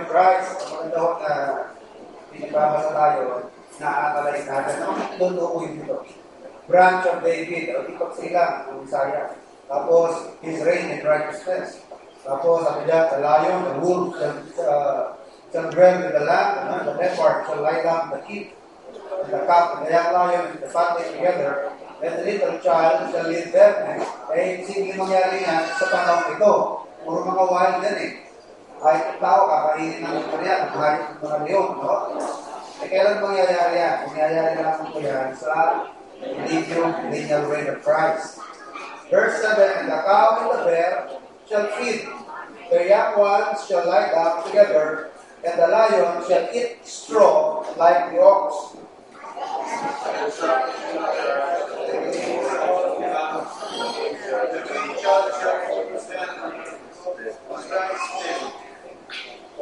Christ, maganda ho na pinababasa tayo, na-analyze natin. Doon ko yun dito. Branch of David, o ipag sila ng Isaiah. Tapos, his reign in righteousness. Tapos, sabi niya, the lion, the wolf, shall dwell with the lamb, the leopard shall lie down the sheep, and the calf and the young lion and the fatling together, and the little child shall lead them. Hindi mangyari yan sa panahon ito. Puro mga wild yan Kahit tao, kakainin ng mga leon, no? Kailan mangyayari yan? Mangyayari lang po yan sa lineal reign of Christ. Verse 7, and the cow and the bear shall feed, their young ones shall lie down together, and the lion shall eat straw like the ox.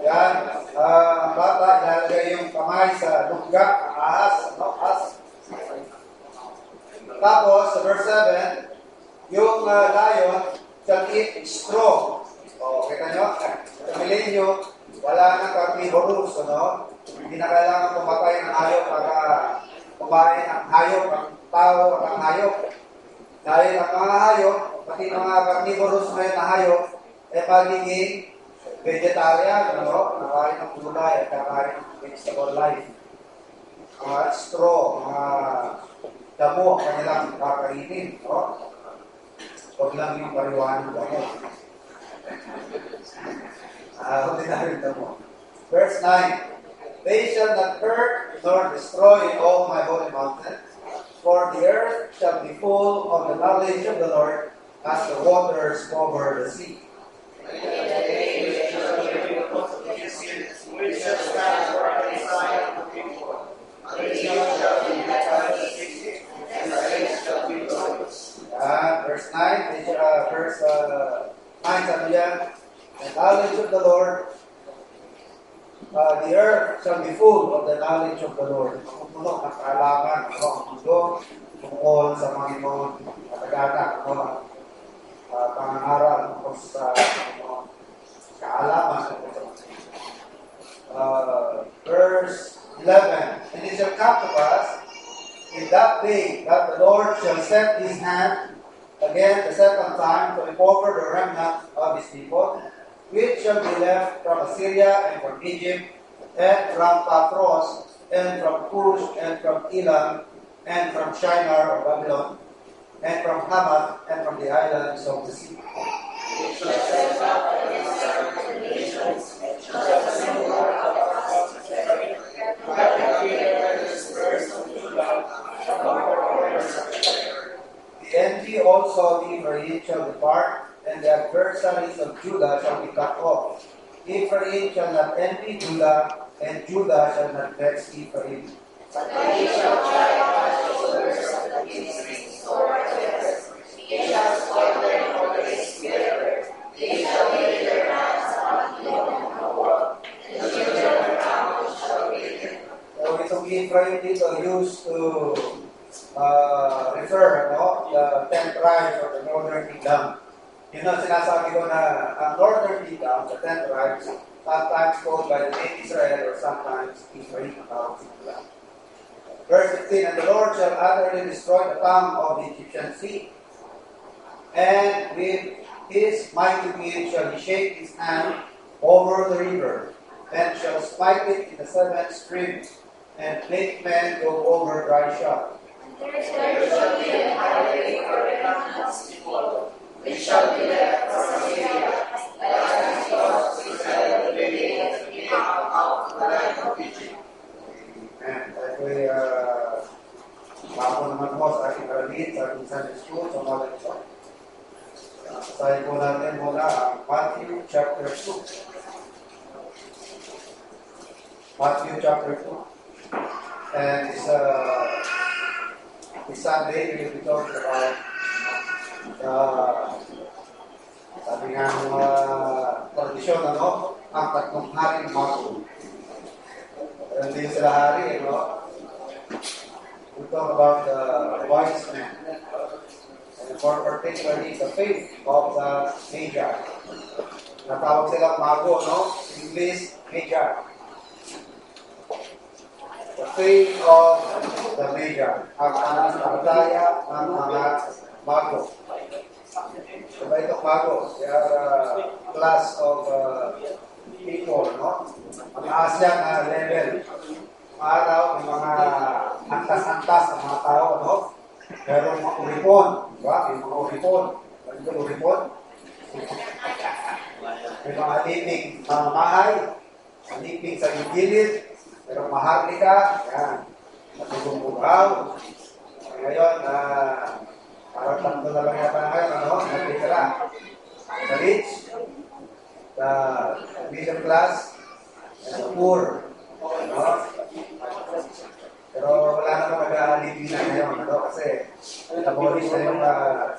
Yan, ang bata, ilalagay yung kamay sa lugga, ahas. Tapos, sa verse 7, yung lion shall eat straw. Kita nyo? Pamilin nyo, wala nang carnivorous, Hindi na kailangan pumatay ng hayop para kumain ng hayop, ang tao at ang hayop. Dahil ang mga hayop, pati mga carnivorous na hayop, pagiging vegetarian, nakain ng gulay at kakain ng vegetable life. Mga straw, mga damo, kanilang kakainin, Huwag lang yung pariwanong damo. Ordinary damo. Verse 9, they shall not hurt nor destroy all my holy mountain, for the earth shall be full of the knowledge of the Lord as the waters cover the sea. Verse 9, verse 9 sabi niya, the knowledge of the Lord, the earth shall be full of the knowledge of the Lord. Puno ng kaalaman, ang mundo, tungkol sa Panginoon, kataganak, pangangaral, tungkol sa kaalaman. Verse 11, and it shall come to pass in that day that the Lord shall set his hand again the second time to recover the remnant of his people, which shall be left from Assyria and from Egypt, and from Pathros, and from Cush, and from Elam, and from Shinar of Babylon, and from Hamath, and from the islands of the sea. The envy also of Ephraim shall depart, and the adversaries of Judah shall be cut off. Ephraim shall not envy Judah, and Judah shall not vex Ephraim. But they shall triumph at the shoulders of the king's sword against. They shall spoil them over his together. They shall lay their hands on him and the world, and the children around shall read him. So itong Ephraim dito used to refer, the 10 tribes of the northern kingdom. Yun ang sinasabi ko na ang northern kingdom, the 10 tribes, sometimes called by the name Israel or sometimes Ephraim. Verse 15, and the Lord shall utterly destroy the tongue of the Egyptian sea, and with his mighty wind shall he shake his hand over the river, and shall smite it in the 7 streams, and make men go over dry shod. There shall be an highway for the remnants people, which shall be left from Assyria, as God Israel the day that he came out of the land of Egypt. And ako'y bago naman po sa aking karalit, sa aking Sunday school, sa mga ito. Sasahin po natin mula ang Matthew chapter 2. Matthew chapter 2. And this Sunday, we will be talking about sabi nga ng tradisyon, ang tatlong haring mago. Hindi sila hari, we talk about the wise men, and more particularly the faith of the Magi. Natawag silang mago, In English, Magi. The faith of the Magi. Ang pananampalataya ng mga mago. Diba ito mago? They are class of people, no? Mataas yan na level. Araw, may mga antas-antas ng mga tao, no? Merong mga uripon, diba? May mga uripon. Ano yung uripon? May mga liping mahay, liping sa gilid, merong maharlika, yan. Natutungbugaw. Ngayon, parang tatlo na lang yata ngayon, ano? Natitira. The rich, the middle class, and the poor. No? Pero wala naman mag-aalipin na ngayon, ano? Kasi abolish na yung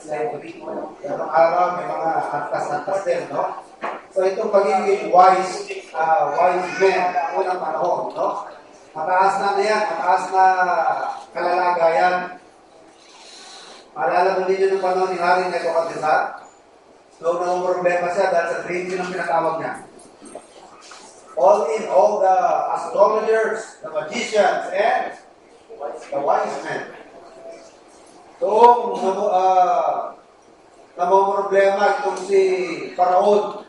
slavery. Pero araw may mga antas-antas din, no? So itong pagiging wise men, unang panahon, no? Mataas na yan, mataas na kalalagayan. Maalala mo ninyo ng panahon ni Haring Nebuchadnezzar? So, nang problema siya dahil sa dream yun ang pinatawag niya. All the astrologers, the magicians, and the wise men. So, namumroblema itong si Paraon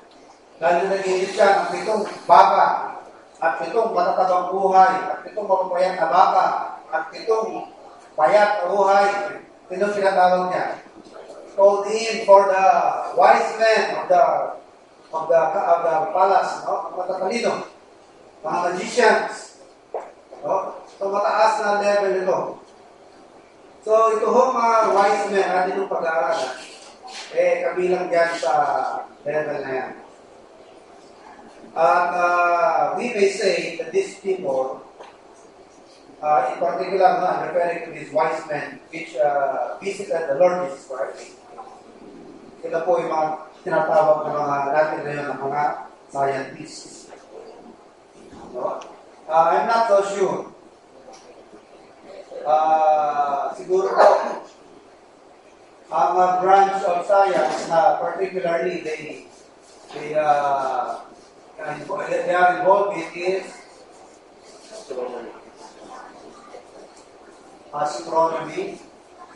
dahil nag-iinit siya ng 7 baka at 7 matatabang buhay at 7 mapapayat na baka at 7 payat na buhay. Sino pinatawag niya? Called in for the wise men of the palace, no? Mga tatalino, mga magicians, no? So mataas na level ito. So ito ho mga wise men natin yung pag-aaralan, kabilang dyan sa level na yan. And we may say that these people, in particular, I'm referring to these wise men which visited the Lord Jesus Christ. Sila po yung mga tinatawag ng mga natin ngayon ng mga scientists. No? I'm not so sure. Siguro po, ang branch of science na particularly they are involved in is astronomy.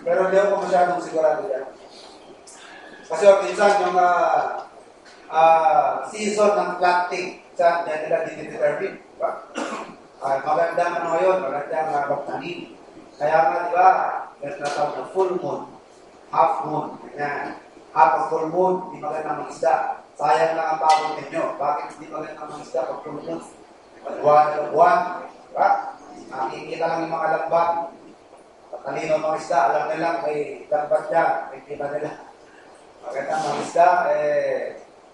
Pero hindi ako masyadong sigurado yan. Kasi minsan yung season ng planting, saan yan nila dinidetermine. Diba? Maganda na ngayon, magandang magtanim. Kaya nga, di ba, meron na tawag na full moon, half moon. Yan. Half of full moon, di magandang mag-isda. Sayang lang ang pagod ninyo. Bakit hindi magandang mag-isda pag full moon? Buwan. Diba? Nakikita lang yung mga lambat. Kanino mga isda, alam nila may lambat dyan, may kita nila. Magandang mga isda,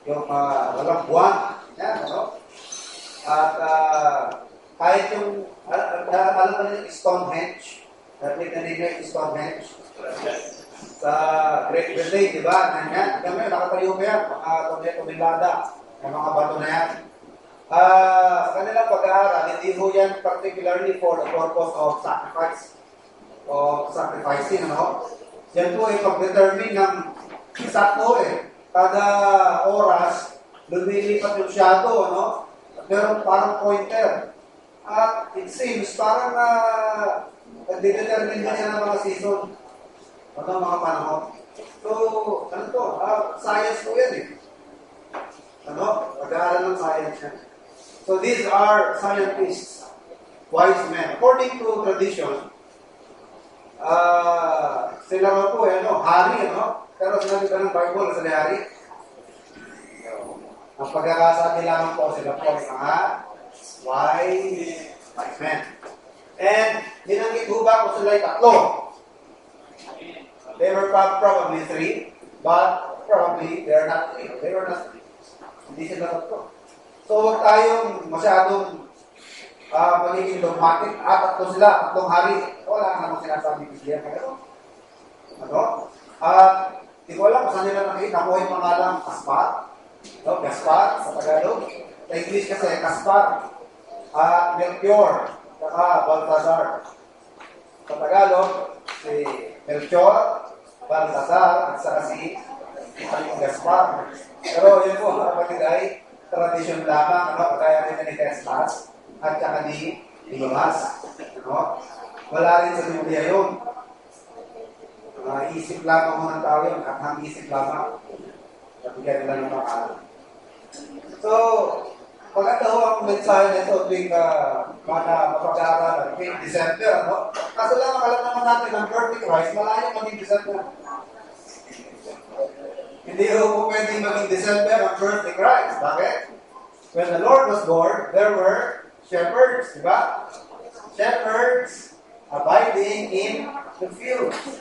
yung walang buwan. Yan, ano? At kahit yung, alam mo nila yung Stonehenge, narinig na nila yung Stonehenge. Sa Great Britain, di ba? Nanyan, kami, nakatayo mo yan, mga tumilada, yung mga bato na yan. Kanilang pag-aaral, hindi ho yan particularly for the purpose of sacrificing, ano? Yan po ay pag-determine ng sakto kada oras, lumilipat yung shadow, ano? At meron parang pointer. At it seems, parang nag-determine din yan ng mga season. Ano, mga panahon. So, ano to? Science po yan Ano? Pag-aaral ng science yan. So, these are scientists, wise men. According to tradition, sila nga po, hari, Pero sinabi ba ng Bible sa hari? Ang pagkakasabi lamang po, sila po ay mga wise men. And, binanggit ho ba kung sila ay 3? They were probably 3, but probably they are not 3. They were not 3. Hindi sila 3. So, huwag tayong masyadong magiging dogmatic. 3 sila, 3 hari. Wala namang sinasabi Biblia. Ano? Di ko alam kung saan nila nakuha yung pangalang Gaspar. Gaspar sa Tagalog. Sa English kasi Gaspar. Melchior. Saka Balthazar. Sa Tagalog, si Melchior, Balthazar, at saka si Gaspar. Pero yun po, mga kapatid ay tradisyon lamang, ano, kagaya rin ni Teslas at saka ni Dimas. Ano? Wala rin sa Biblia yun. Isip lamang mo ng tao yun, at ang isip lamang. Nabigyan nila ng pangalan. So, maganda ho ang mensahe nito tuwing mapag-aaralan, tuwing December, ano? Kaso lang, alam naman natin ang birth ni Christ, malayo maging December. Hindi ho pwedeng maging December ang birth ni Christ. Bakit? When the Lord was born, there were shepherds, di ba? Shepherds abiding in the fields.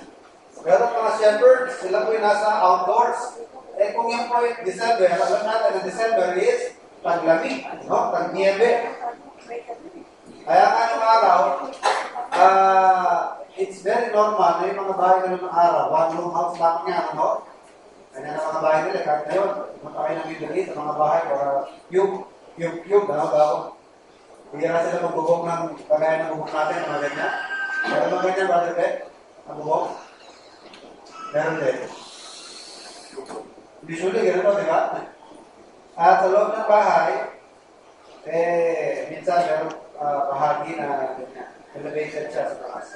Pero mga shepherds, sila po yung nasa outdoors. Eh kung yung po yung December, alam natin na December is taglamig, no? Tagniebe. Kaya nga nung araw, it's very normal na yung mga bahay na ng araw, one room house lamang yan, no? Kanya na mga bahay nila, kahit ngayon, pumunta kayo ng Middle East, mga bahay, para yung, ano, bago. Bigyan sila magbubok ng, kagaya ng bubok natin, mga ganyan. Meron mga ganyan, brother Pet? Ang bubok? Meron din. Usually, ganito, di ba? At sa loob ng bahay, minsan meron bahagi na elevated siya sa taas.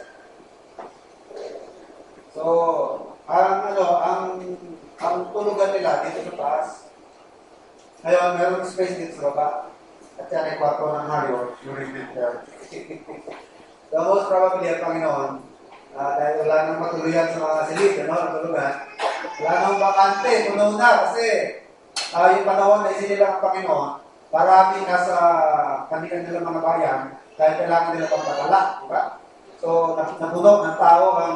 So, ang tulugan nila dito sa taas, ngayon, meron space dito sa baba, at yan ay kwarto ng hayo, during winter. So, most probably, ang Panginoon, dahil wala nang matuluyan sa mga silid, ang tulugan, wala nang bakante, puno na, kasi yung panahon na isinilang ang Panginoon, marami nasa kanilang nilang mga bayan, dahil kailangan nila pagpagala, di ba? So, napuno ng tao ang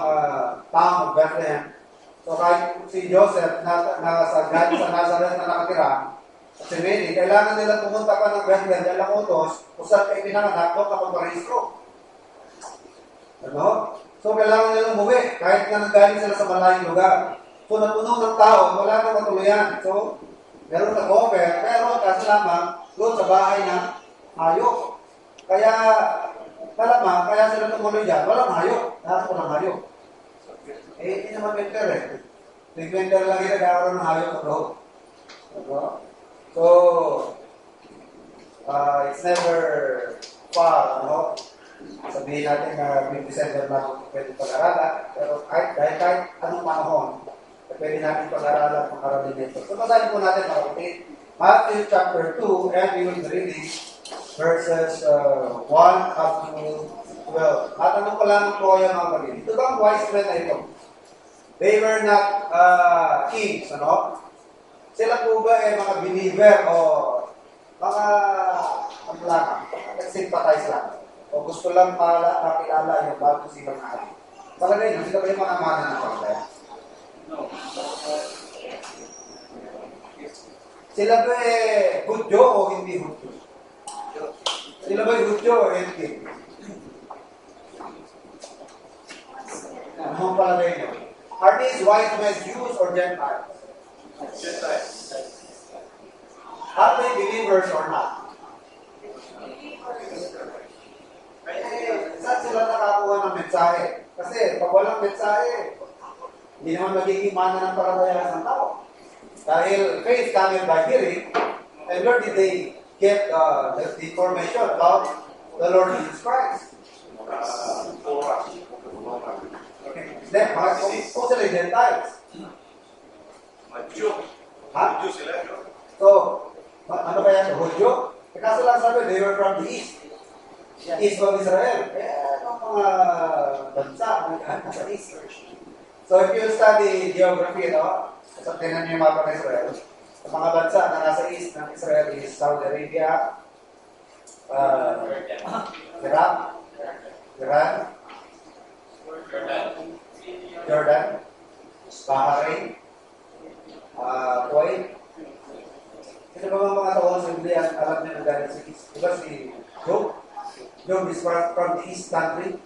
town of Bethlehem. So, kahit si Joseph na sa Nazareth na nakatira, at si Mary, kailangan nila pumunta pa ng Bethlehem dahil ang utos, kung saan kayo pinanganak, doon kapag parehistro. Ano? So, kailangan nila umuwi, kahit na nanggaling sila sa malayong lugar. So, napuno ng tao, wala nang matuluyan. So, meron na cover, pero kasi lamang doon sa bahay ng hayop. Kaya, malamang, kaya sila tumuloy dyan, walang hayop. Lahat ko ng hayop. Hindi naman winter eh. Winter lang yung nag-aaroon ng hayop at loob. So, it's never far, ano? Sabihin natin na 20 December lang pwede pag-aralan, pero kahit anong panahon, pwede natin pag-aralan ang aralin nito. So, basahin po natin mga kapatid. Matthew chapter 2, and we will be reading verses 1 up to 12. Matanong ko lang po kayo mga kapatid. Ito bang wise men na ito? They were not kings, ano? Sila po ba ay mga believer o mga sympathize lang? O gusto lang makilala yung bago silang hari? Palagay nyo, sila ba yung mga mana ng Panginoon? No. Sila ba Hudyo o hindi Hudyo? Sila ba Hudyo o hindi? Anong palagay nyo? Are these wise men Jews or Gentiles? Gentiles. Are they believers or not? Saan sila nakakuha ng mensahe? Kasi pag walang mensahe, hindi naman magiging mana ng palataya ng tao. Dahil faith coming by hearing, and where did they get the information about the Lord Jesus Christ? Then, kung sila Gentiles. Madyo. Ha? Madyo sila. So, ano kaya ito? Hudyo? Kaso lang sabi, they were from the east. East of Israel. Anong mga bansa sa east? So, if you study geography, so tingnan niyo yung mapa ng Israel. Ang mga bansa na nasa east ng Israel is Saudi Arabia, Iraq, Iran, Jordan, Bahrain, Kuwait. Sino ba mga tao sa Biblia alam niyo na galing sa east? Diba si Job? Job is from the east country.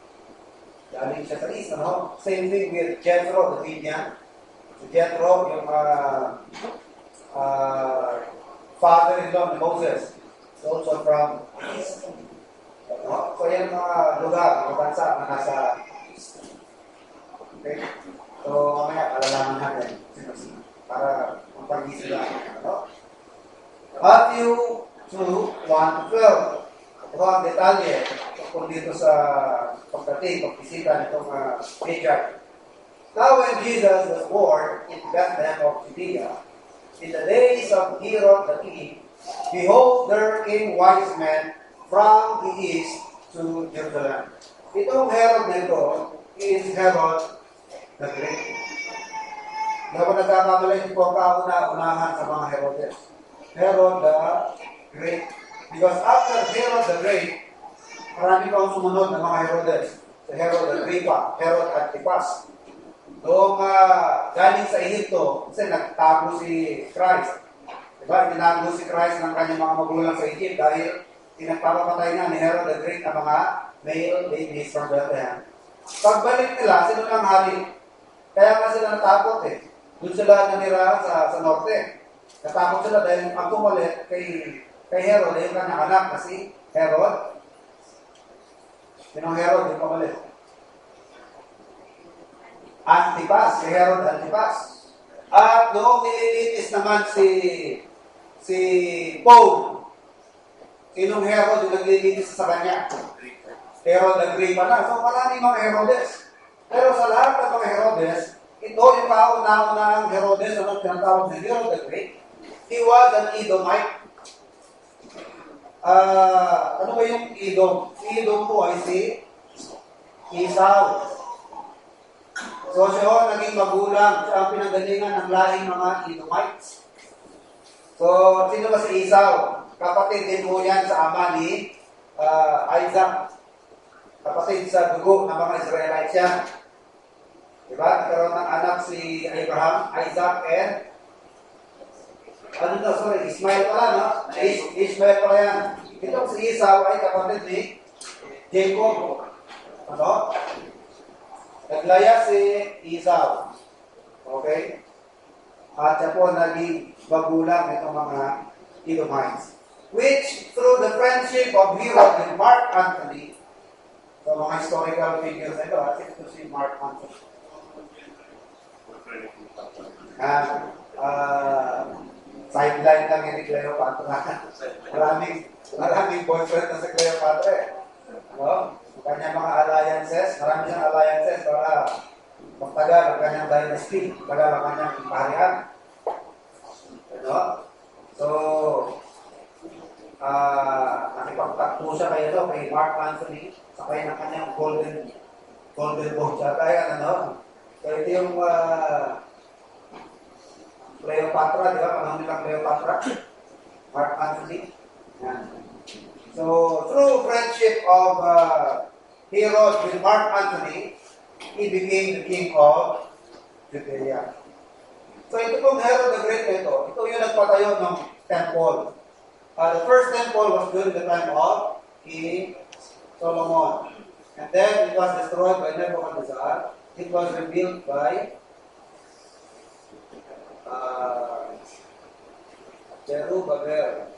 Galing siya sa east, ano? Same thing with Jethro, the Midian. Si Jethro, yung father-in-law ni Moses, is also from east. Ano? So, yan mga lugar, mga bansa na nasa east. Okay? So, mamaya, alalaman natin para magpag-isip lang. Ano? Matthew 2, 1-12. Ito ang detalye tungkol dito sa pagdating, pagbisita nitong Magi. Now when Jesus was born in Bethlehem of Judea, in the days of Herod the king, behold, there came wise men from the east to Jerusalem. Itong Herod na ito is Herod the Great. Hindi ako nagkakamali po kauna-unahan sa mga Herodes. Herod the Great. Because after Herod the Great, marami pa ang sumunod ng mga Herodes. Si Herod Agrippa, Herod Antipas. Noong galing sa Egypto, kasi nagtago si Christ. Diba? Tinago si Christ ng kanyang mga magulang sa Egypt dahil pinagpapapatay na ni Herod the Great ang mga male babies from Bethlehem. Pagbalik nila, sino ang hari? Kaya nga sila natakot eh. Doon sila nanira sa norte. Natakot sila dahil ang pumalit kay Herod, yung kanyang anak na si Herod. Sinong Herod yung pumalit? Antipas, si Herod Antipas. At noong nililitis naman si Paul, sinong Herod yung naglilitis sa kanya? Herod Agrippa na. So maraming mga Herodes. Pero sa lahat ng mga Herodes, ito yung kauna-unahang Herodes na tinatawag na Herod the Great. He was an Edomite. Ano ba yung Edom? Si Edom po ay si Esau. So siya naging magulang, siya ang pinanggalingan ng lahing mga Edomites. So, sino ba si Esau? Kapatid din po yan sa ama ni Isaac. Kapatid sa dugo ng mga Israelites yan. Diba? Nagkaroon ng anak si Abraham, Isaac, and Ismail pala, no? Ismail pala yan. Itong si Esau ay kapatid ni Jacob. Ano? Naglaya si Esau. Okay? At siya po naging magulang itong mga Edomites. Which, through the friendship of Herod with Mark Antony, so mga historical figures na ito, ito si Mark Antony. Sideline lang ni Cleopatra. Maraming boyfriend na si Cleopatra eh. No? Kanyang mga alliances, marami siyang alliances para magtagal ang kanyang dynasty, magtagal ang kanyang imparian. Ano? So, nakipagtakbo siya kay Mark Antony, sakay ng kanyang golden boat siya. Kaya ano? So, ito yung Cleopatra, di ba? Panahon nilang Cleopatra. Mark Antony. Yan. So, through friendship of Herod with Mark Antony, he became the king of Judea. So, ito pong Herod the Great ito yung nagpatayo ng temple. The first temple was during the time of King Solomon. And then it was destroyed by Nebuchadnezzar. It was rebuilt by Zerubbabel.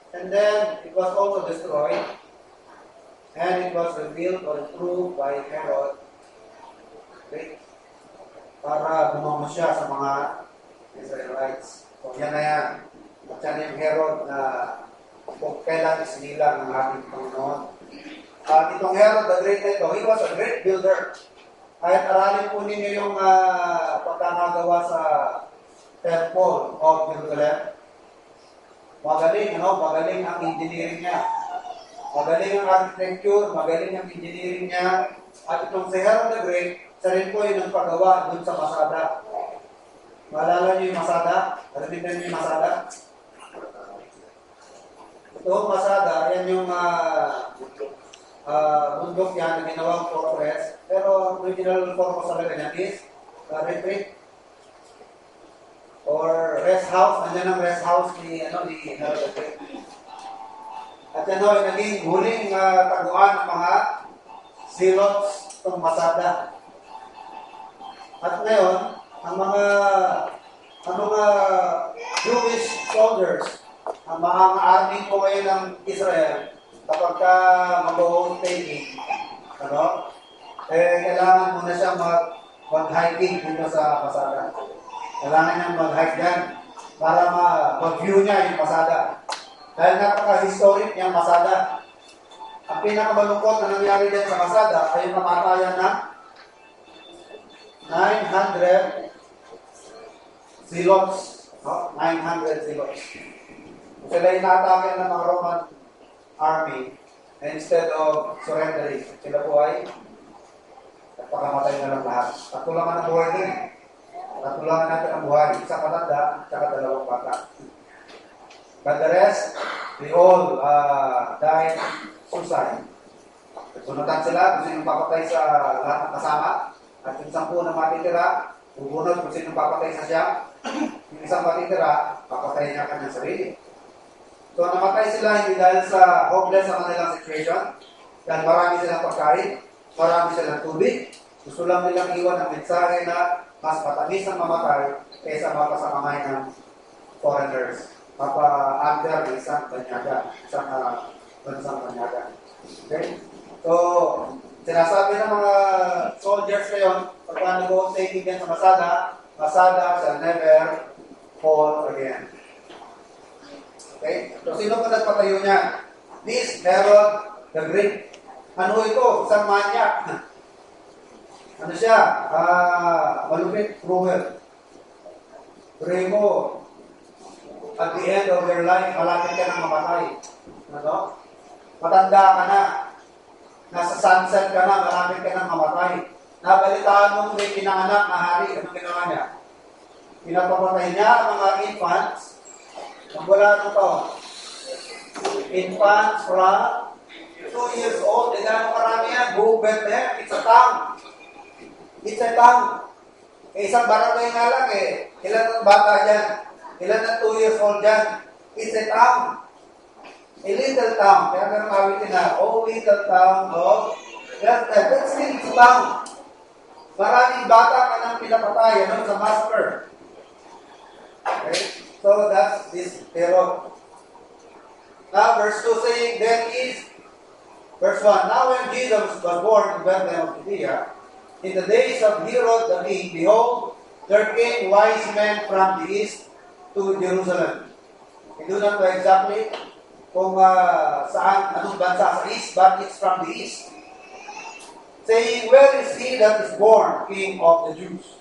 And then it was also destroyed. And it was rebuilt or improved by Herod. Okay? Para bumama siya sa mga Israelites. So yan na yan. At yan yung Herod na kung kailan isinilang ng ating Panginoon. At itong Herod the Great ito, he was a great builder. Kahit aralin po ninyo yung pagkakagawa sa Temple of Jerusalem. Magaling, magaling ang engineering niya. Magaling ang architecture, magaling ang engineering niya. At itong si Herod the Great, siya rin po yung nagpagawa dun sa Masada. Maalala niyo yung Masada? Narinig niyo yung Masada? Itong Masada, yan yung bundok yan na ginawang fortress. Pero original purpose talaga niya is retreat or rest house. Nandiyan ang rest house ni Herod the Great. At yan ay naging huling taguan ng mga zealots itong Masada. At ngayon, ang mga Jewish soldiers, ang mga army po ngayon ng Israel, kapag ka mag-hold taking, kailangan muna siya mag-hiking dito sa Masada. Kailangan niyang mag-hike yan para mag-view niya yung Masada. Dahil napaka-historic niyang Masada. Ang pinakamalungkot na nangyari din sa Masada ay yung kamatayan ng 900 zealots. No? 900 zealots. Sila inatake ng mga Roman army instead of surrendering. Sila po ay nagpakamatay na lang lahat. Patulangan ang buhay din. Patulangan natin ang buhay. Isang matanda, tsaka dalawang bata. But the rest, they all died suicide. Sunutan sila kung sino papatay sa lahat ng kasama. At yung 10 na matitira, bubunod kung sino papatay sa siya. Yung isang matitira, papatay niya kanyang sarili. So namatay sila hindi dahil sa hopeless sa kanilang situation. Dahil marami silang pagkain, marami silang tubig. Gusto lang nilang iwan ang mensahe na mas matamis ang mamatay kaysa mapasamamay ng foreigners. Mapa-under isang banyaga, isang bansang banyaga. Okay? So, sinasabi ng mga soldiers ngayon, pagka nag-o-taking yan sa Masada, Masada shall never fall again. Okay? So, sino pa nagpatayo niya? This Herod the Great. Ano ito? Isang manyak. Ano siya? Malupit, cruel. Primo, at the end of your life, malapit ka nang mamatay. Ano? Matanda ka na. Nasa sunset ka na, malapit ka nang mamatay. Nabalitaan mo may pinanganak na hari. Anong ginawa niya? Pinapapatay niya ang mga infants. Wala nung taon. Infants from 2 years old. E gano'ng karami yan? Go Bethlehem. It's a town. It's a town. Isang barangay nga lang eh. Ilan ang bata dyan? Ilan ang 2 years old dyan? It's a town. A little town. Kaya meron awitin na, oh, little town of that's still it's a town. Maraming bata ka nang pinapatay sa massacre. Okay? So that's this Herod. Now verse 2 saying, then is, verse 1, now when Jesus was born in Bethlehem of Judea, in the days of Herod the king, behold, there came wise men from the east to Jerusalem. We do not know exactly kung saan, anong bansa sa east, but it's from the east. Saying, where is he that is born, King of the Jews?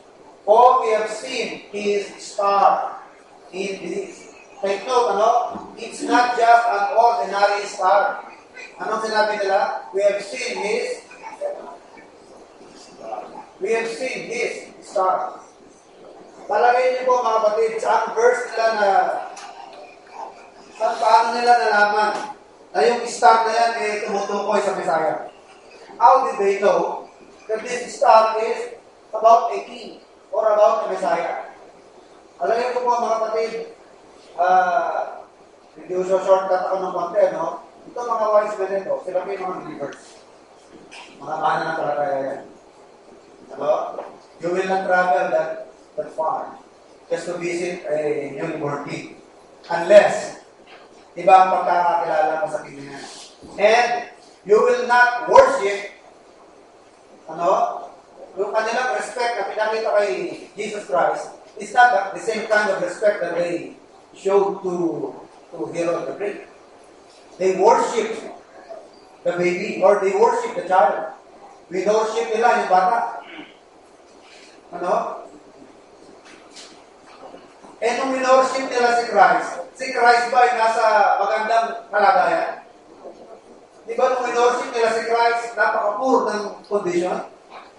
For we have seen his star in the east. Take note, it's not just an ordinary star. Anong sinabi nila? We have seen his star. Palagay niyo po mga kapatid, sa verse nila na paano nila nalaman na yung star na yan tumutukoy sa Messiah. How did they know that this star is about a king or about a Messiah? Alam niyo po mga kapatid, hindi so shortcut ako ng konti, no? Ito mga wise men ito, sila po yung mga believers. Mga mananampalataya yan. You will not travel that far just to visit a newborn king. Unless, iba ang pagkakakilala mo sa king niya. And you will not worship, yung kanilang respect na pinakita kay Jesus Christ is not the same kind of respect that they showed to Herod the Great. They worship the baby or they worship the child. Worship nila yung bata. Eh, nung minorship nila si Christ ba ay nasa magandang kalagayan? Di ba nung minorship nila si Christ, napaka-poor ng condition?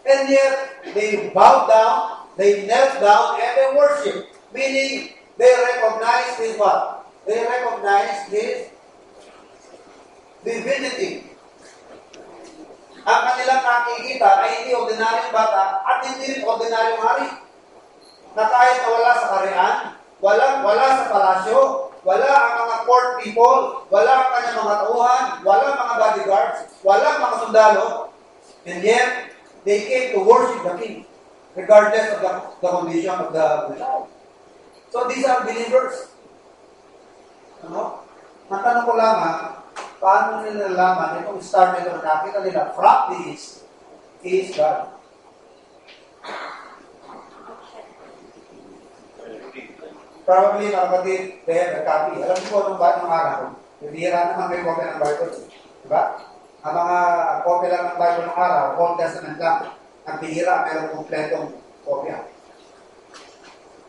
And yet, they bowed down, they knelt down, and they worship. Meaning, they recognize his what? They recognize his divinity. Ang kanilang nakikita ay hindi ordinaryong bata at hindi rin ordinaryong hari. Na kahit na wala sa kaharian, wala sa palasyo, wala ang mga court people, wala ang kanyang mga tauhan, wala mga bodyguards, wala mga sundalo, and yet, they came to worship the king, regardless of the condition of the child. So these are believers. Natanong ko lamang, paano nila nalaman itong star na ito na nakita nila from the east is God. Probably, mga kapatid, they have a copy. Alam niyo po anong araw? Bibihira naman may kopya ng Bible. Diba? Ang mga kopya lang ng Bible ng araw, Old Testament lang. Ang bihira, mayroong kumpletong kopya.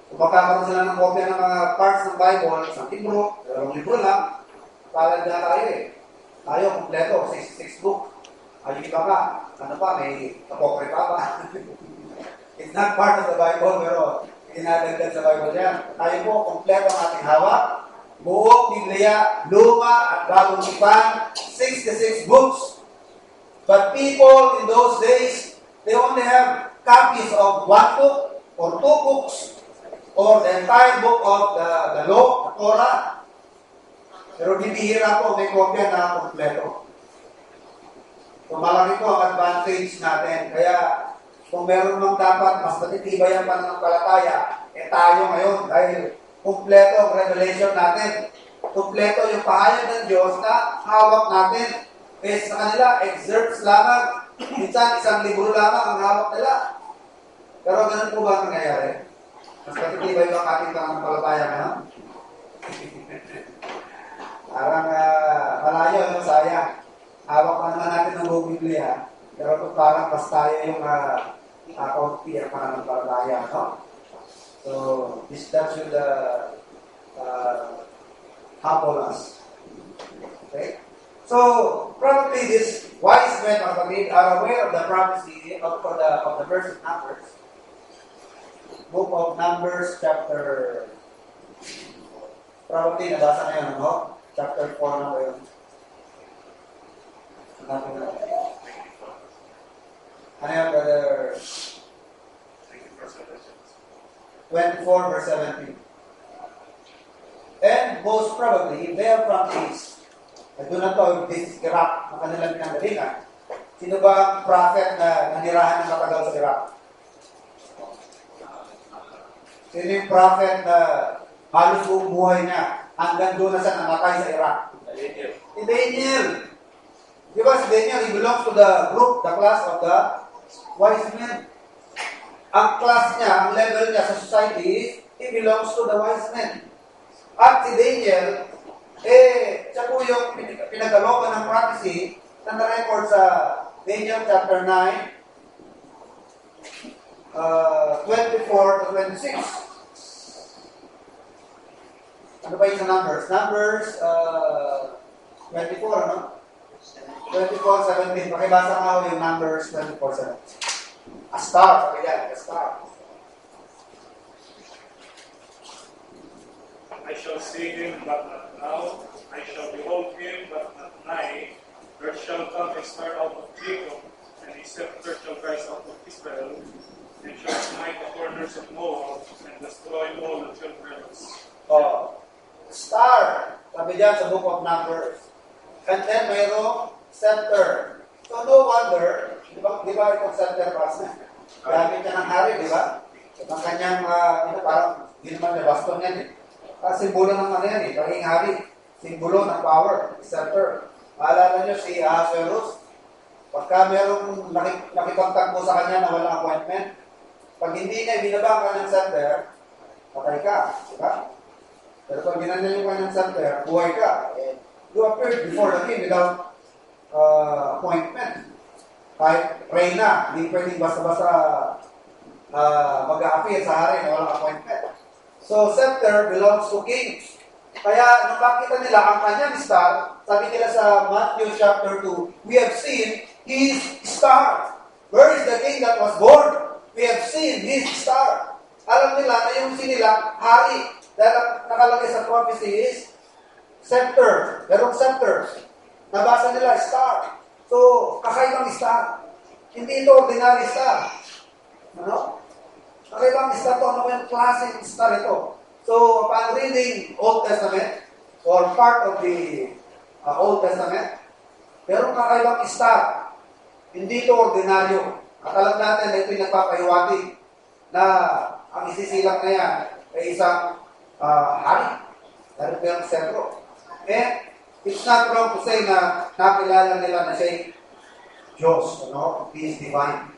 Kung magkakaroon sila ng kopya ng mga parts ng Bible, isang libro, dalawang libro lang, palad na tayo eh. Tayo, kumpleto, 66 book. Ay, iba ka. Ano pa, may apokripa pa. It's not part of the Bible, pero dinadagdag sa Bible yan. Tayo po, kumpleto ang ating hawak. Buong Biblia, luma at bagong tipan, 66 books. But people in those days, they only have copies of one book or two books or the entire book of the law, the Torah. Pero bibihira po may kopya na kompleto. So malaki po ang advantage natin. Kaya kung meron mang dapat mas matitibay ang pananampalataya, tayo ngayon dahil kumpleto ang revelation natin. Kumpleto yung pahayag ng Diyos na hawak natin. Eh sa kanila, excerpts lamang. Minsan, isang libro lamang ang hawak nila. Pero ganun po ba ang nangyayari? Mas matitibay ba ang ating pananampalataya ngayon? Parang malayo, no? Sayang. Hawak pa naman natin ng buong Biblia. Pero kung parang pas tayo yung kaunti ang pananampalataya, no? So, that should humble us. Okay? So, probably these wise men are aware of the prophecy of the verse of Numbers. Book of Numbers, chapter... Probably nabasa na yun, no? Chapter 4 na ba yun? Ano yan, brother? 24 verse 17. And most probably, if they are from east, I do not know if this is Iraq, ang kanilang pinanggalingan. Sino ba ang prophet na nanirahan ng matagal sa Iraq? Sino yung prophet na halos buong buhay niya hanggang doon na siya namatay sa Iraq? Si Daniel. Di ba si Daniel, he belongs to the group, the class of the wise men. Ang class niya, ang level niya sa society is, he belongs to the wise men. At si Daniel, siya po yung pinagaloban ng prophecy na na-record sa Daniel chapter 9, 24 to 26. Ano ba yung sa Numbers? Numbers 24, ano? 24:17. Pakibasa nga ako yung Numbers 24:17. A star, sabi yan, a star. I shall see him, but not now. I shall behold him, but not nigh. There shall come a star out of Jacob, and a scepter shall rise out of Israel, and shall smite the corners of Moab, and destroy all the children's. Star, sabi dyan sa book of Numbers. And then mayroong scepter. So no wonder, di ba itong scepter pass na? Gamit niya ng hari, di ba? Ang kanyang, parang, hindi naman may baston yan eh. Simbolo ng ano yan eh, paging hari. Simbolo ng power, scepter. Maalala nyo si Ahasuerus? Pagka mayroong nakipagtagpo sa kanya na walang appointment, pag hindi niya binaba ka ng scepter, patay ka, di ba? Pero pag ginanyan yung kanyang scepter, buhay ka. You appeared before the king without appointment. Kahit reyna, hindi pwedeng basta-basta mag-a-appear sa hari na walang appointment. So, scepter belongs to kings. Kaya, nung makita nila ang kanyang star, sabi nila sa Matthew chapter 2, we have seen his star. Where is the king that was born? We have seen his star. Alam nila na yung sinilang hari. Dahil nakalagay sa prophecy is scepter. Merong scepter. Nabasa nila star. So, kakaibang star. Hindi ito ordinary star. Ano? Kakaibang star ito. Ano yung klaseng star ito? So, upon reading Old Testament, or part of the Old Testament, merong kakaibang star. Hindi ito ordinaryo. At alam natin na ito yung nagpapahiwatig na ang isisilang na yan ay isang hari. Dahil ito yung sentro. It's not wrong to say na nakilala nila na siya Diyos, no? He is divine.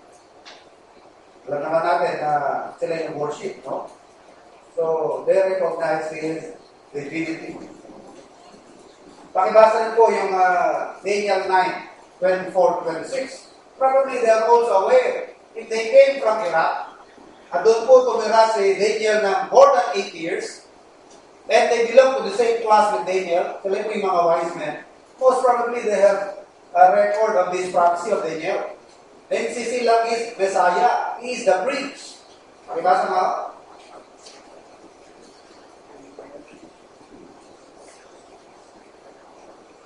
Alam naman natin na sila yung worship, no? So, they recognize His divinity. Pakibasa rin po yung Daniel 9:24-26. Probably they are also aware. If they came from Iraq, at doon po tumira si Daniel ng more than 8 years, and they belong to the same class with Daniel, sila po yung mga wise men, most probably they have a record of this prophecy of Daniel. Then si Silang is Messiah, he is the priest. Pakibasa nga.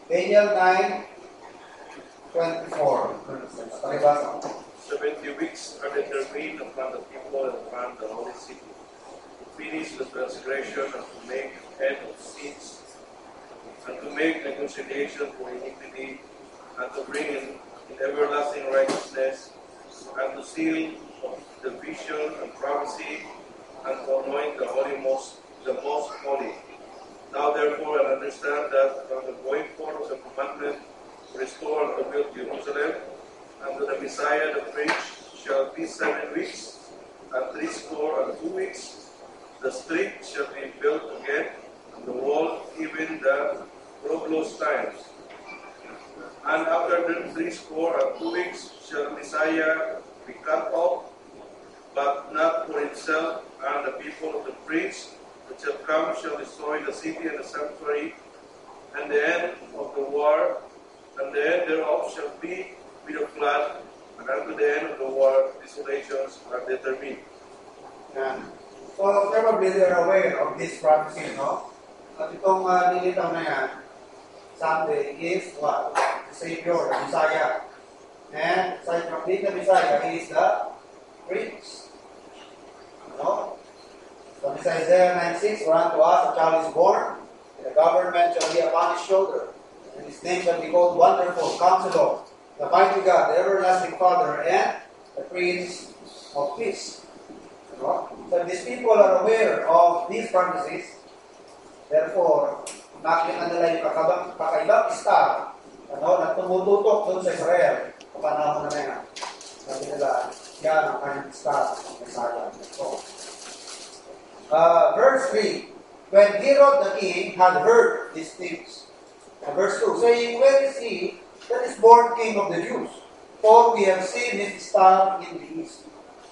Daniel 9:24. Pakibasa. 70 weeks are determined upon the people and upon the holy city to finish the transgression and to make head of sins and to make reconciliation for iniquity and to bring in everlasting righteousness and to seal of the vision and prophecy and to anoint the most holy. Now therefore I understand that from the going forth of the commandment to restore and to build Jerusalem, and to the Messiah the preach shall be 7 weeks, and 62 weeks. The street shall be built again, and the wall even the Problos times. And after the 62 weeks shall Messiah be cut off, but not for himself and the people of the priest which shall come shall destroy the city and the sanctuary, and the end of the war, and the end thereof shall be with a flood, and unto the end of the war, desolations are determined. Yeah. So probably they are aware of this prophecy, no? At itong nilitaw na yan, Sunday is what? The Savior, the Messiah. And aside from being the Messiah, he is the priest. No? So Isaiah 9:6, for unto us a child is born, and the government shall be upon his shoulder, and his name shall be called Wonderful, Counselor, the mighty God, the everlasting Father, and the Prince of Peace. So these people are aware of these prophecies. Therefore, nakita nila yung kakaibang star na tumututok doon sa Israel. Panahon na yan. Sabi nila, yan ang kanyang star ng Messiah. So, verse 3, when Herod the king had heard these things, verse 2, saying, where is he that is born King of the Jews? For we have seen his star in the east.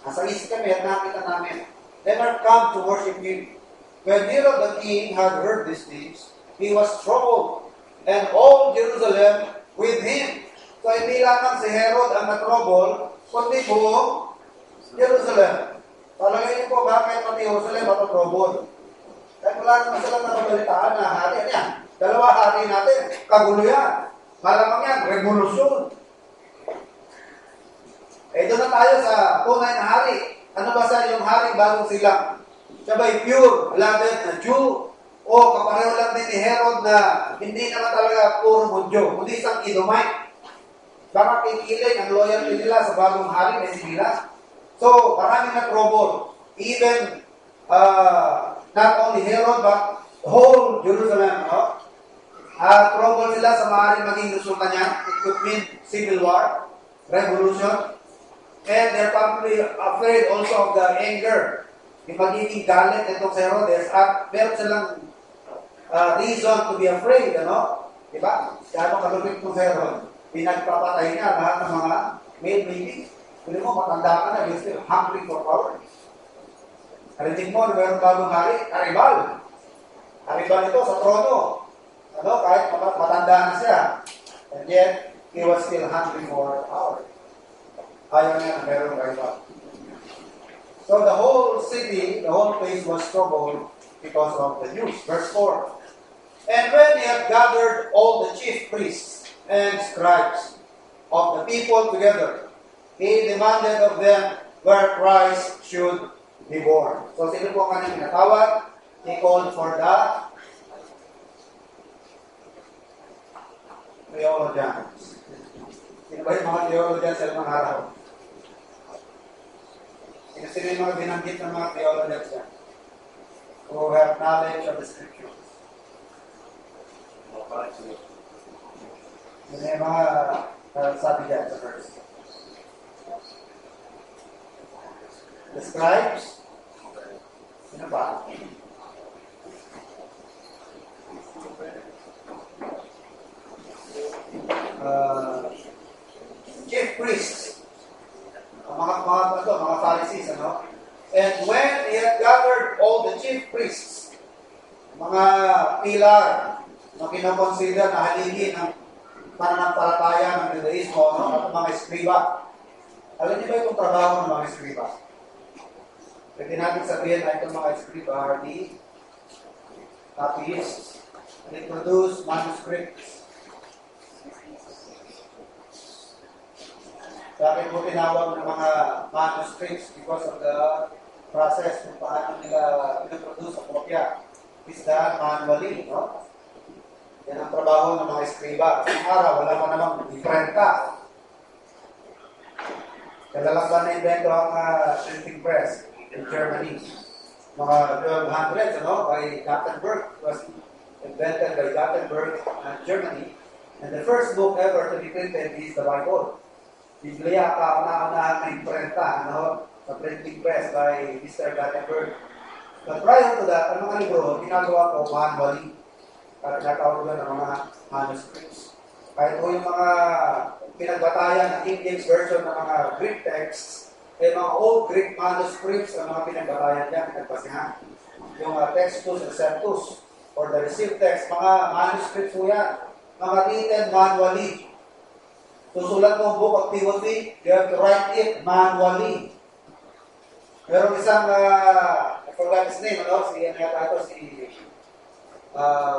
Nasa east kami at nakita namin. Then are come to worship him. When Herod the king had heard these things, he was troubled, and all Jerusalem with him. So hindi lamang si Herod ang na-trouble, kundi buong Jerusalem. Palagay niyo po bakit pati Jerusalem mato-trouble. Dahil wala naman silang napabalitaan na hari niya. Dalawa hari natin, kagulo yan. Malamang yan, revolusyon. Doon na tayo sa tunay na hari. Ano ba sa yung hari bagong silang? Siya ba'y pure, beloved na Jew? O kapareho lang din ni Herod na hindi naman talaga puro Mudyo, kundi isang Edomite. Baka kikiling ang loyalty nila sa bagong hari na sila. So, maraming na trouble. Even, not only Herod, but the whole Jerusalem, no? Trouble sila sa maaaring maging resulta niya. It could mean civil war, revolution, and they're probably afraid also of the anger, yung magiging galit itong si Herodes, at meron silang reason to be afraid, ano? Diba? Kaya kalupit itong si Herodes, pinagpapatay niya lahat ng mga male babies. Kung mo, matanda ka na, you're still hungry for power. Karinig mo, meron bagong hari, karibal. Karibal ito sa trono. Ano, kahit matanda na siya. And yet, he was still hungry for power. Ayaw niya na meron rival. So the whole city, the whole place was troubled because of the news. Verse 4. And when he had gathered all the chief priests and scribes of the people together, he demanded of them where Christ should be born. So sino po kanyang pinatawag? He called for the theologians. Sino ba yung mga theologians sa mga araw? Sino yung mga binanggit ng mga theologians yan? Who have knowledge of the scriptures. Sino yung mga sabi dyan sa verse? The scribes? Sino ba? chief priests, mga Pharisees, ano? And when he had gathered all the chief priests, mga pilar na kinoconsider na haligi ng pananampalataya ng Judaismo, no? At mga eskriba. Alam niyo ba itong trabaho ng mga eskriba? Pwede natin sabihin na itong mga eskriba are the copyists. They produce manuscripts. Bakit mo tinawag ng mga manuscripts? Because of the process kung paano nila pinaproduce ang kopya. Is done manually, no? Yan ang trabaho ng mga eskriba. Ang araw, wala pa namang imprenta. Kailan ba na-invento ang printing press in Germany? Mga 1200s, ano? By Gutenberg. It was invented by Gutenberg in Germany. And the first book ever to be printed is the Bible. Biblia, kauna-unahan na imprenta, ano? Sa printing press by Mr. Gutenberg. But prior to that, ang mga libro, ginagawa ko manually. At tinatawag doon ang mga manuscripts. Kahit po yung mga pinagbatayan ng English version ng mga Greek texts, ay mga old Greek manuscripts ang mga pinagbatayan dyan, pinagbasihan. Yung Textus Receptus, or the received text, mga manuscripts po yan. Mga written manually. Susulat mo book of Timothy, you have to write it manually. Merong isang, I forgot his name, ano? Si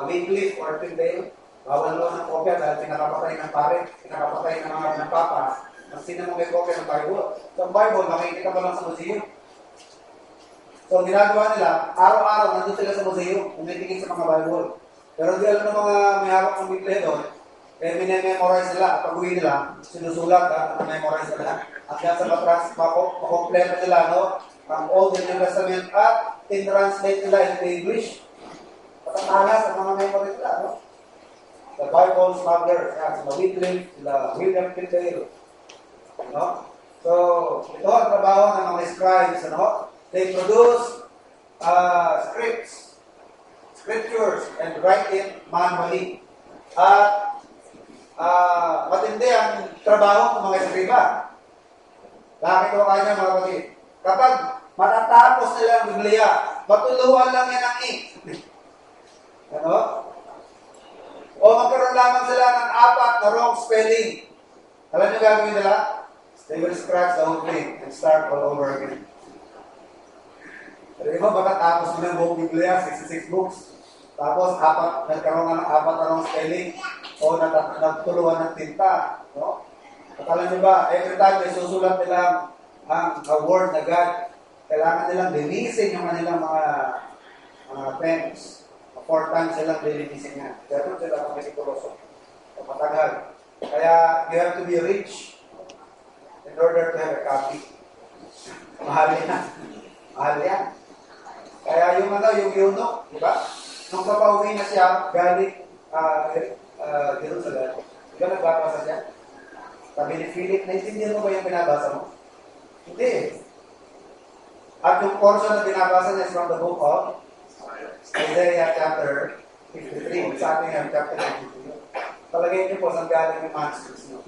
Wycliffe or Tyndale. Bawal mo ng kopya dahil pinakapatay ng pare, pinakapatay ng papa. Ang sino mo may kopya ng Bible. So, ang Bible, makikita mo lang sa museum. So, ang ginagawa nila, araw-araw, nandun sila sa museum, umitingin sa mga Bible. Pero di alam ng mga may hawak ng Biblia doon, eh, minememorize nila. At pag-uwi nila, sinusulat at memorize nila. At yan sa makompleto nila, no? Ang Old and New Testament at in-translate nila into English. Patatalas ang mga memory nila, no? The Bible smugglers, yan, sila Wycliffe, sila William Tyndale. No? So, ito ang trabaho ng mga scribes, ano? They produce scriptures, and write it manually. At matindi ang trabaho ng mga eskriba. Bakit ko kanya mga kapatid? Kapag matatapos nila ang Biblia, matuluan lang yan ang ink. Ano? O magkaroon lamang sila ng 4 na wrong spelling. Alam niyo gagawin nila? They will scratch the whole thing and start all over again. Pero iba, matatapos nila ang buong Biblia, 66 books. Tapos, nagkaroon ng 4 na wrong spelling o nagtuluan ng tinta. No? At alam niyo ba, every time may susulat nila ang word na God, kailangan nilang linisin yung kanilang mga pens. 4 times silang lilinisin yan. Kaya doon sila mga sikuloso. O matagal. Kaya you have to be rich in order to have a copy. Mahal yan. Mahal yan. Kaya yung eunuch, di ba? Nung papauwi na siya, galing Jerusalem, di ba nagbabasa siya? Sabi ni Philip, naintindihan mo ba yung binabasa mo? Hindi. At yung portion na binabasa niya is from the book of Isaiah chapter 53. Sa atin yung chapter 53. Palagay niyo po saan galing yung manuscripts niyo.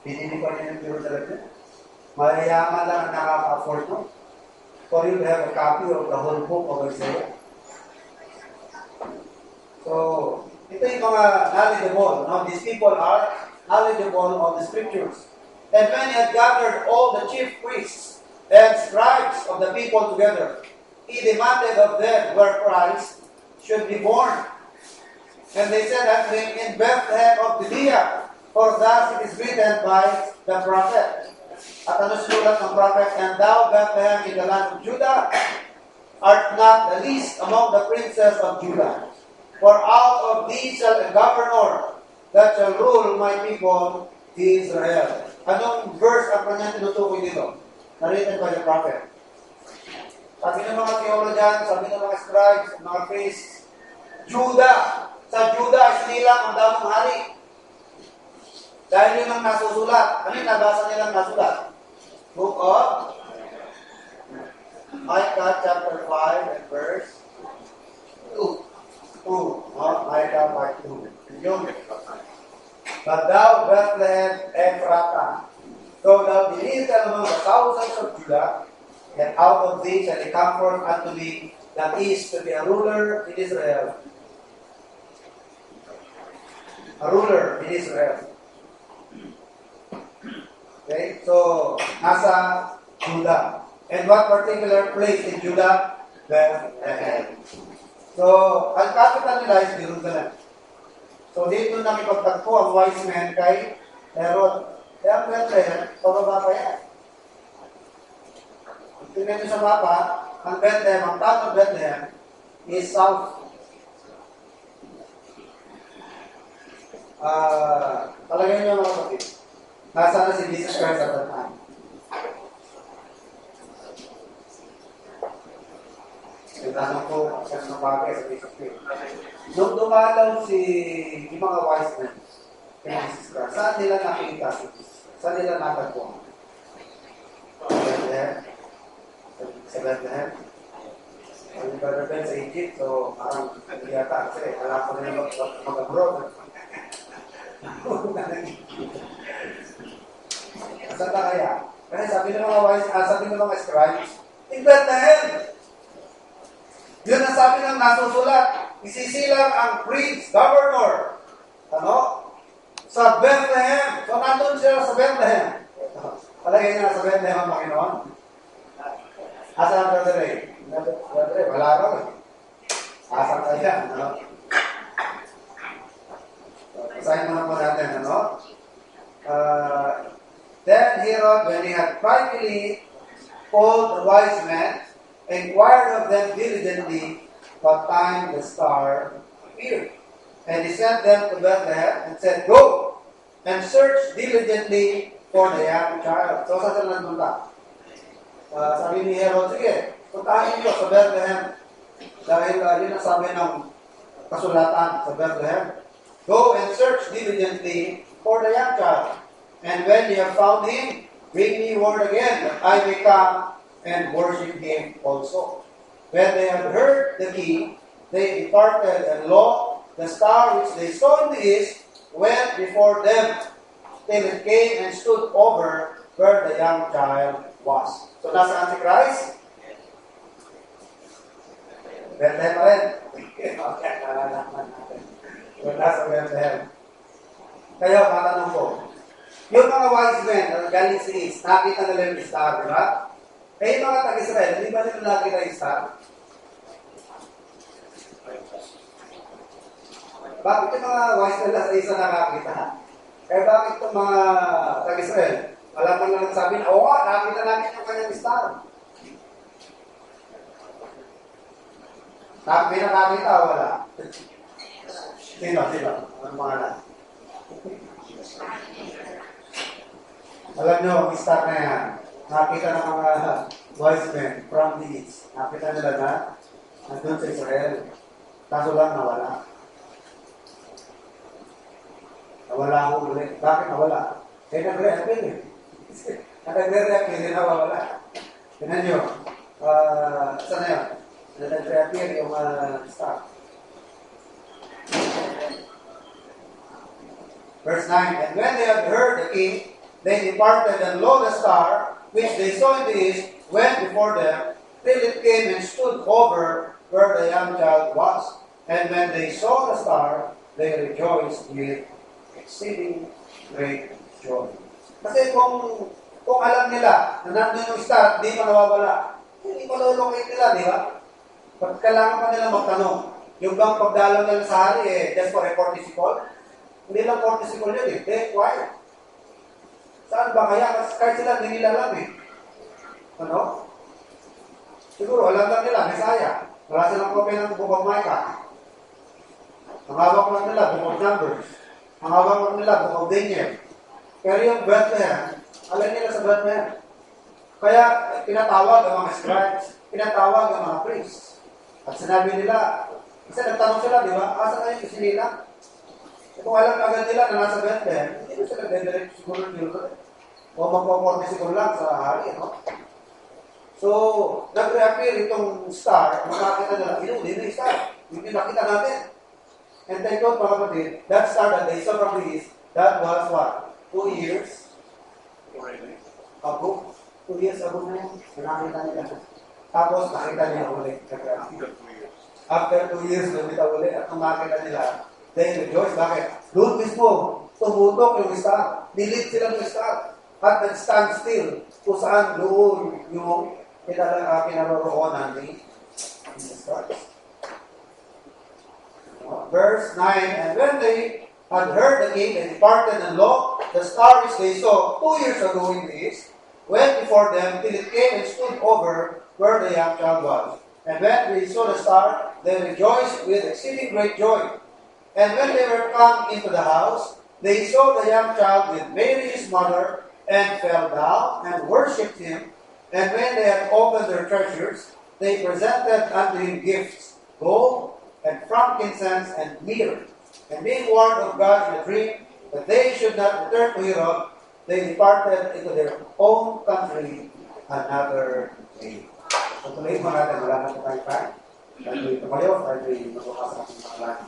Pinili pa niya yung Jerusalem niyo. Mayayaman lang ang nakaka-afford mo. For you to have a copy of the whole book of Isaiah. So, ito yung mga knowledgeable. No? These people are knowledgeable of the scriptures. And when he had gathered all the chief priests and scribes of the people together, he demanded of them where Christ should be born. And they said unto him, in Bethlehem of Judea, for thus it is written by the prophet. At ano sinulat ng prophet, and thou, Bethlehem, in the land of Judah, art not the least among the princes of Judah. For out of thee shall a governor that shall rule my people, Israel. Anong verse ang kanyang tinutukoy dito? Naritten by the prophet. Sabi ng mga theologian, sabi ng mga scribes, mga priests, Judah. Sa Judah, isinilang ang damang hari. Dahil yun ang nasusulat. Ano yung nabasa nilang nasulat? Book of Micah chapter 5 and verse 2. Micah part 2. Yun. But thou, Bethlehem Ephratah, though thou be little among the thousands of Judah, yet out of thee shall come forth unto me that is to be a ruler in Israel. A ruler in Israel. Okay, so nasa Judah. And what particular place in Judah? Bethlehem. So, ang capital nila is Jerusalem. So, dito nakipagtagpo ang wise men kay Herod. Kaya ang Bethlehem, pababa pa yan. Tingnan nyo sa mapa, ang Bethlehem, ang town of Bethlehem is south. Talagay nyo mga kapatid. Nasa na si Jesus Christ at that time. Tinanong ko sa mga bagay sa Jesus Christ. Nung dumalaw yung mga wise men kay Jesus Christ, saan nila nakikita si Jesus? Saan nila natagpuan? Sa Bethlehem? Sa Bethlehem? Ang brother Ben sa Egypt, so parang yata kasi wala ko nila mag-abroad. Saan na kaya? Kasi sabi ng mga wise, sabi ng mga scribes, in Bethlehem! Yun ang sabi ng nasusulat. Isisilang ang prince, governor. Ano? Sa Bethlehem. So, nandun sila sa Bethlehem. Palagay niya sa Bethlehem ang Panginoon. Asa ang Brother Ray? Brother Ray, wala raw eh. Asa ka dyan, ano? Basahin mo na po natin, ano? Then Herod, when he had privately called the wise men, inquired of them diligently what time the star appeared. And he sent them to Bethlehem and said, Go and search diligently for the young child. So, saan sila nagpunta? Sabi ni Herod, sige, puntahan niyo sa Bethlehem. Dahil yun ang sabi ng kasulatan sa Bethlehem. Go and search diligently for the young child. And when you have found him, bring me word again that I may come and worship him also. When they had heard the king, they departed, and lo, the star which they saw in the east went before them, till it came and stood over where the young child was. So, nasaan si Christ? Bethlehem pa rin. Nasa Bethlehem. Kaya, matanong ko, yung mga wise men na galing sa east, nakita nila yung star, di ba? Eh, yung mga tag-Israel, hindi ba nila nakita yung star? Bakit yung mga wise nila sa isa nakakita? Eh, bakit itong mga tag-Israel? Wala man lang sabi na, oo nga, nakita namin yung kanyang star. May nakakita o wala? Sino? Ano mga na? Alam nyo, ang star na yan, nakita ng mga wise men from the east. Nakita nila na nandun sa Israel. Kaso lang nawala. Nawala ako ulit. Bakit nawala? Eh, nagre-appeal eh. Nagre-appeal, hindi nawawala. Tignan nyo. Saan na yun? Nagre-appeal yung star. Verse 9, and when they had heard the king, they departed, and lo, the star, which they saw in the east, went before them, till it came and stood over where the young child was. And when they saw the star, they rejoiced with exceeding great joy. Kasi kung alam nila na nandun yung star, di pa nawawala, hindi pa lulungkit nila, di ba? Pag kailangan pa nila magtanong, yung bang pagdalaw nila sa hari, just for a participle? Hindi lang participle yun eh, they quiet. Saan ba kaya? Kasi kahit sila, hindi nila alam eh. Ano? Siguro, alam lang nila, Messiah. Wala silang kopya ng Book of Micah. Ang hawak lang nila, Book of Numbers. Ang hawak lang nila, Book of Daniel. Pero yung Bethlehem, alam nila sa Bethlehem. Kaya, pinatawag ang mga scribes, pinatawag ang mga priests. At sinabi nila, kasi nagtanong sila, di ba? Asa kayo kasi nila? Kung alam agad nila na nasa Bethlehem, hindi na sila direct siguro nila. O magpaporte siguro lang sa hari, no? So, nag-reappear itong star, makakita nila, hindi na yung star. Hindi nakita natin. And thank God, mga kapatid, that star that they saw from the east That was what? 2 years already. ago. 2 years ago na yun. Nakita nila. Tapos nakita nila ulit. After 2 years. After 2 years, lumitaw ulit. At nung makita nila, they rejoice. Bakit? Doon mismo, tumutok yung star. Nilit sila ng star. At nag-stand still. Kung saan doon yung kinaroroonan ni Jesus Christ. Verse 9, and when they had heard the king, they departed, and lo, the star which they saw 2 years ago in the east went before them till it came and stood over where the young child was. And when they saw the star, they rejoiced with exceeding great joy. And when they were come into the house, they saw the young child with Mary his mother, and fell down and worshipped him. And when they had opened their treasures, they presented unto him gifts, gold, and frankincense, and myrrh. And being warned of God in a dream that they should not return to Herod, they departed into their own country another day. So tuloy mo natin, wala na po tayo pa. Tayo tumayo, tayo magbukas ang mga lagi.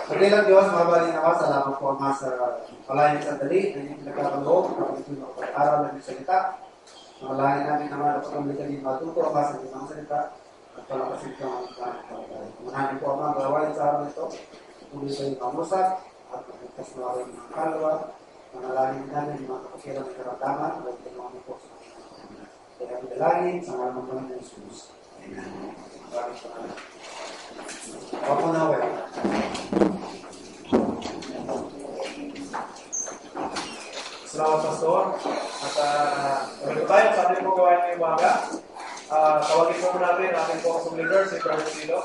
Sa bilang Diyos, mabaling naman, salamat po ang sa palayan sa dali, na hindi nagkakaloob, na ito yung aral ng salita. Malangin namin naman ako kami kami matuto ang basa ng mga salita at palakasin ka ang pagkakalagay. Manahin po ang mga gawain sa araw nito, tuloy sa iyong pamusap at magkas na rin mga kalwa. Manalangin namin yung mga kapakilan ng karamdaman at tinawang po sa mga kapakilan. Kaya kami dalangin sa ngalan ng Panginoon Jesus. Amen. Maraming salamat. Ako po na, well. Salamat, Pastor. At tuloy tayo sa ating mga gawain ngayong umaga. Tawagin po natin ang ating po leader, si Colonel Silo.